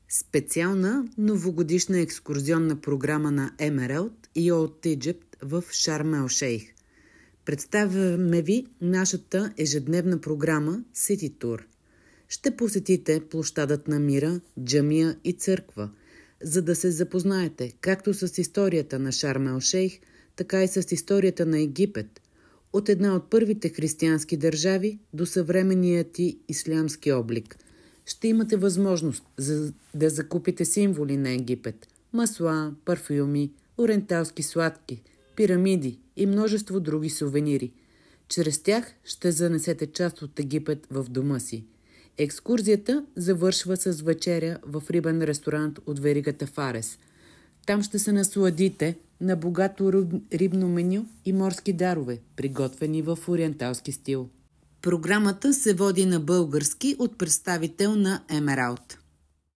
Специална новогодишна екскурзионна програма на Emerald и Old Egypt в Шарм ел Шейх. Представяме ви нашата ежедневна програма City Tour. Ще посетите площадът на мира, джамия и църква, за да се запознаете както с историята на Шарм ел Шейх, така и с историята на Египет, от една от първите християнски държави до съвременният и ислямски облик. Ще имате възможност да закупите символи на Египет – масла, парфюми, ориенталски сладки, пирамиди и множество други сувенири. Чрез тях ще занесете част от Египет в дома си. Екскурзията завършва с вечеря в рибен ресторант от веригата Фарес. Там ще се насладите на богато рибно меню и морски дарове, приготвени в ориенталски стил. Програмата се води на български от представител на Emerald.